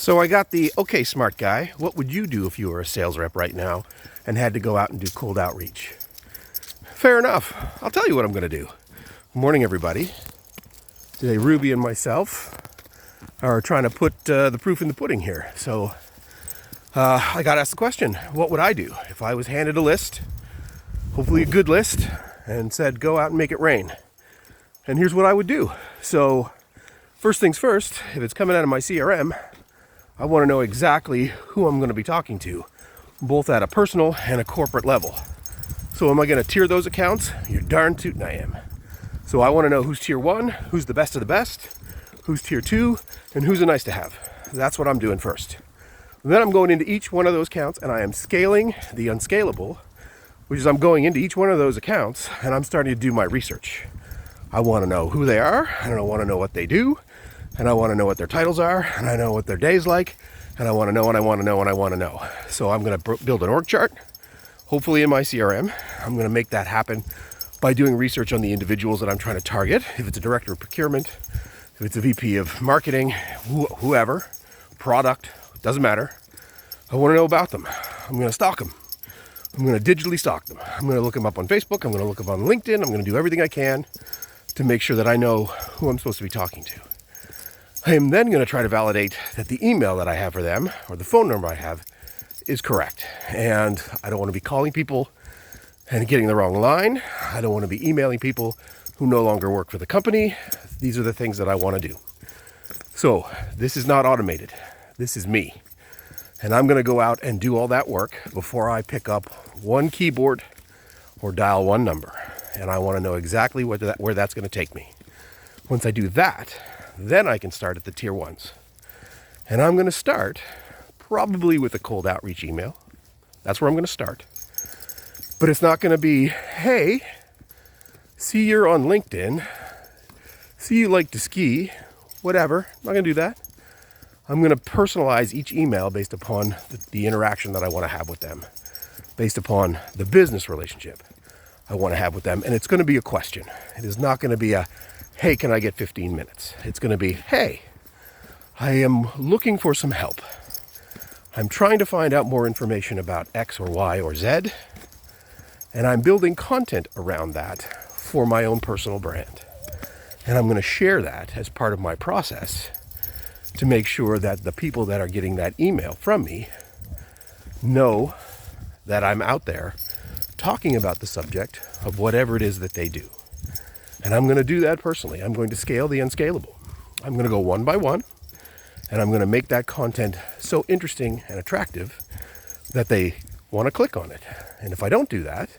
So I got the, okay, smart guy, what would you do if you were a sales rep right now and had to go out and do cold outreach? Fair enough. I'll tell you what I'm going to do. Good morning, everybody. Today, Ruby and myself are trying to put the proof in the pudding here. So I got asked the question, what would I do if I was handed a list, hopefully a good list, and said, go out and make it rain? And here's what I would do. So first things first, if it's coming out of my CRM, I want to know exactly who I'm going to be talking to, both at a personal and a corporate level. So am I going to tier those accounts? You're darn tootin' I am. So I want to know who's tier 1, who's the best of the best, who's tier 2, and who's a nice to have. That's what I'm doing first. Then I'm going into each one of those accounts and I am scaling the unscalable, which is I'm going into each one of those accounts and I'm starting to do my research. I want to know who they are, and I want to know what they do, and I want to know what their titles are, and I know what their day's like, and I want to know, and I want to know, and I want to know. So I'm going to build an org chart, hopefully in my CRM. I'm going to make that happen by doing research on the individuals that I'm trying to target. If it's a director of procurement, if it's a VP of marketing, whoever, product, doesn't matter. I want to know about them. I'm going to stalk them. I'm going to digitally stalk them. I'm going to look them up on Facebook. I'm going to look them up on LinkedIn. I'm going to do everything I can to make sure that I know who I'm supposed to be talking to. I am then going to try to validate that the email that I have for them, or the phone number I have, is correct. And I don't want to be calling people and getting the wrong line. I don't want to be emailing people who no longer work for the company. These are the things that I want to do. So this is not automated. This is me. And I'm going to go out and do all that work before I pick up one keyboard or dial one number. And I want to know exactly where that's going to take me. Once I do that, then I can start at the tier 1s. And I'm going to start probably with a cold outreach email. That's where I'm going to start. But it's not going to be, hey, see you're on LinkedIn, see you like to ski, whatever. I'm not going to do that. I'm going to personalize each email based upon the interaction that I want to have with them, based upon the business relationship I want to have with them. And it's going to be a question. It is not going to be a, hey, can I get 15 minutes? It's going to be, hey, I am looking for some help. I'm trying to find out more information about X or Y or Z, and I'm building content around that for my own personal brand. And I'm going to share that as part of my process to make sure that the people that are getting that email from me know that I'm out there talking about the subject of whatever it is that they do. And I'm going to do that personally. I'm going to scale the unscalable. I'm going to go one by one, and I'm going to make that content so interesting and attractive that they want to click on it. And if I don't do that,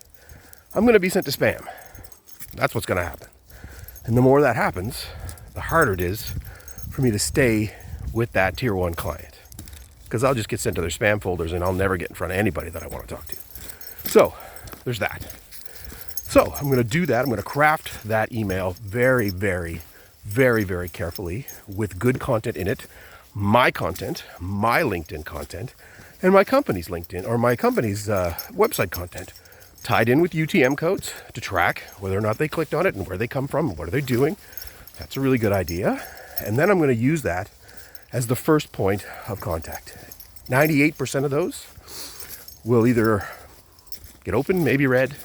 I'm going to be sent to spam. That's what's going to happen. And the more that happens, the harder it is for me to stay with that tier 1 client, because I'll just get sent to their spam folders and I'll never get in front of anybody that I want to talk to. So there's that. So I'm going to do that. I'm going to craft that email very, very, very, very carefully with good content in it. My content, my LinkedIn content, and my company's LinkedIn or my company's website content tied in with UTM codes to track whether or not they clicked on it and where they come from and what are they doing. That's a really good idea. And then I'm going to use that as the first point of contact. 98% of those will either get open, maybe read,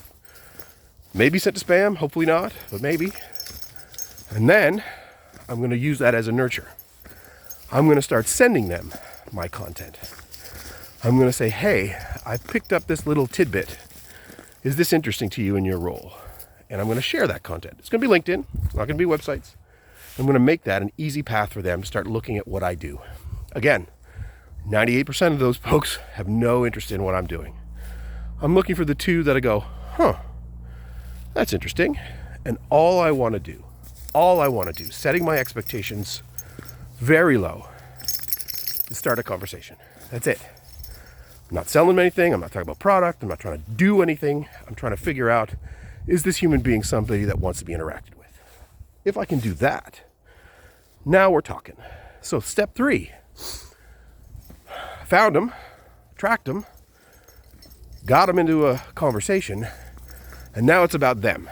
maybe sent to spam, hopefully not, but maybe. And then I'm going to use that as a nurture. I'm going to start sending them my content. I'm going to say, hey, I picked up this little tidbit. Is this interesting to you in your role? And I'm going to share that content. It's going to be LinkedIn. It's not going to be websites. I'm going to make that an easy path for them to start looking at what I do. Again, 98% of those folks have no interest in what I'm doing. I'm looking for the 2 that I go, that's interesting. And all I want to do, setting my expectations very low, is start a conversation. That's it. I'm not selling them anything. I'm not talking about product. I'm not trying to do anything. I'm trying to figure out, is this human being somebody that wants to be interacted with? If I can do that, now we're talking. So step 3, found them, tracked them, got them into a conversation, and now it's about them.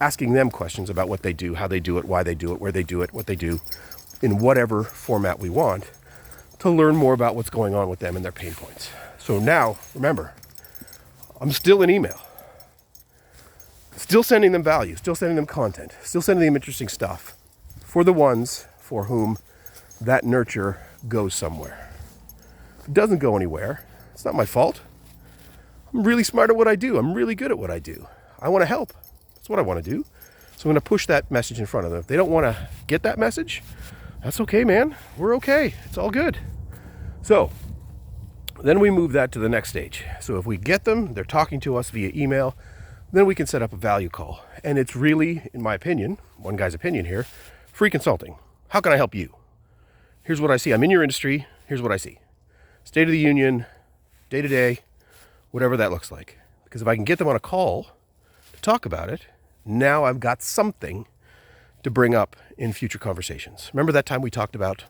Asking them questions about what they do, how they do it, why they do it, where they do it, what they do, in whatever format we want, to learn more about what's going on with them and their pain points. So now, remember, I'm still in email. Still sending them value, still sending them content, still sending them interesting stuff for the ones for whom that nurture goes somewhere. If it doesn't go anywhere, it's not my fault. I'm really smart at what I do. I'm really good at what I do. I want to help. That's what I want to do. So I'm going to push that message in front of them. If they don't want to get that message, that's okay, man. We're okay. It's all good. So then we move that to the next stage. So if we get them, they're talking to us via email, then we can set up a value call. And it's really, in my opinion, one guy's opinion here, free consulting. How can I help you? Here's what I see. I'm in your industry. Here's what I see. State of the union, day to day, whatever that looks like. Because if I can get them on a call to talk about it, now I've got something to bring up in future conversations. Remember that time we talked about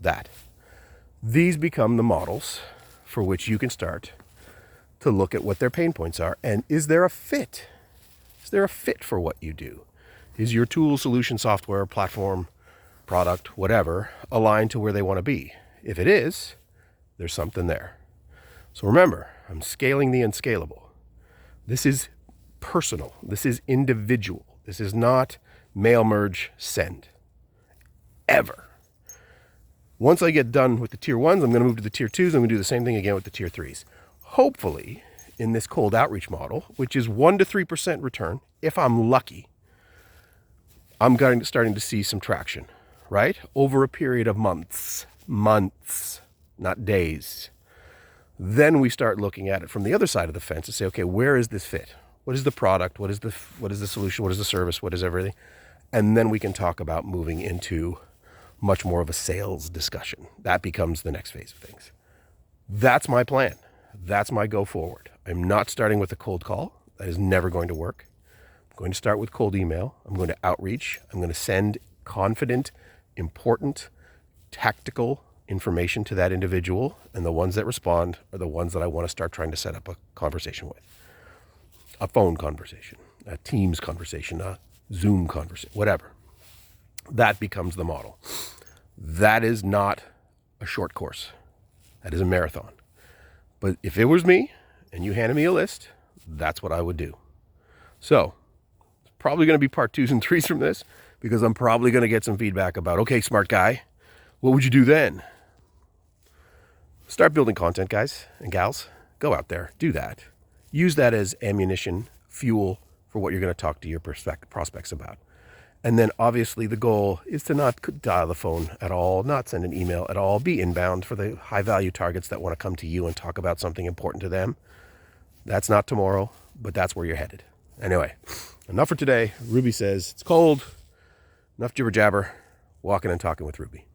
that? These become the models for which you can start to look at what their pain points are. And is there a fit? Is there a fit for what you do? Is your tool, solution, software, platform, product, whatever, aligned to where they want to be? If it is, there's something there. So remember, I'm scaling the unscalable. This is personal. This is individual. This is not mail merge send. Ever. Once I get done with the tier 1s, I'm going to move to the tier 2s. I'm going to do the same thing again with the tier 3s. Hopefully, in this cold outreach model, which is 1 to 3% return, if I'm lucky, I'm starting to see some traction, right? Over a period of months, not days. Then we start looking at it from the other side of the fence and say, okay, where is this fit? What is the product? What is the solution? What is the service? What is everything? And then we can talk about moving into much more of a sales discussion. That becomes the next phase of things. That's my plan. That's my go forward. I'm not starting with a cold call. That is never going to work. I'm going to start with cold email. I'm going to outreach. I'm going to send confident, important, tactical information to that individual. And the ones that respond are the ones that I want to start trying to set up a conversation with. A phone conversation, a Teams conversation, a Zoom conversation, whatever. That becomes the model. That is not a short course. That is a marathon. But if it was me and you handed me a list, that's what I would do. So it's probably going to be part 2s and 3s from this, because I'm probably going to get some feedback about, okay, smart guy, what would you do then? Start building content, guys and gals. Go out there, do that. Use that as ammunition, fuel for what you're going to talk to your prospects about. And then obviously the goal is to not dial the phone at all, not send an email at all, be inbound for the high value targets that want to come to you and talk about something important to them. That's not tomorrow, but that's where you're headed. Anyway, enough for today. Ruby says it's cold. Enough jibber jabber. Walking and talking with Ruby.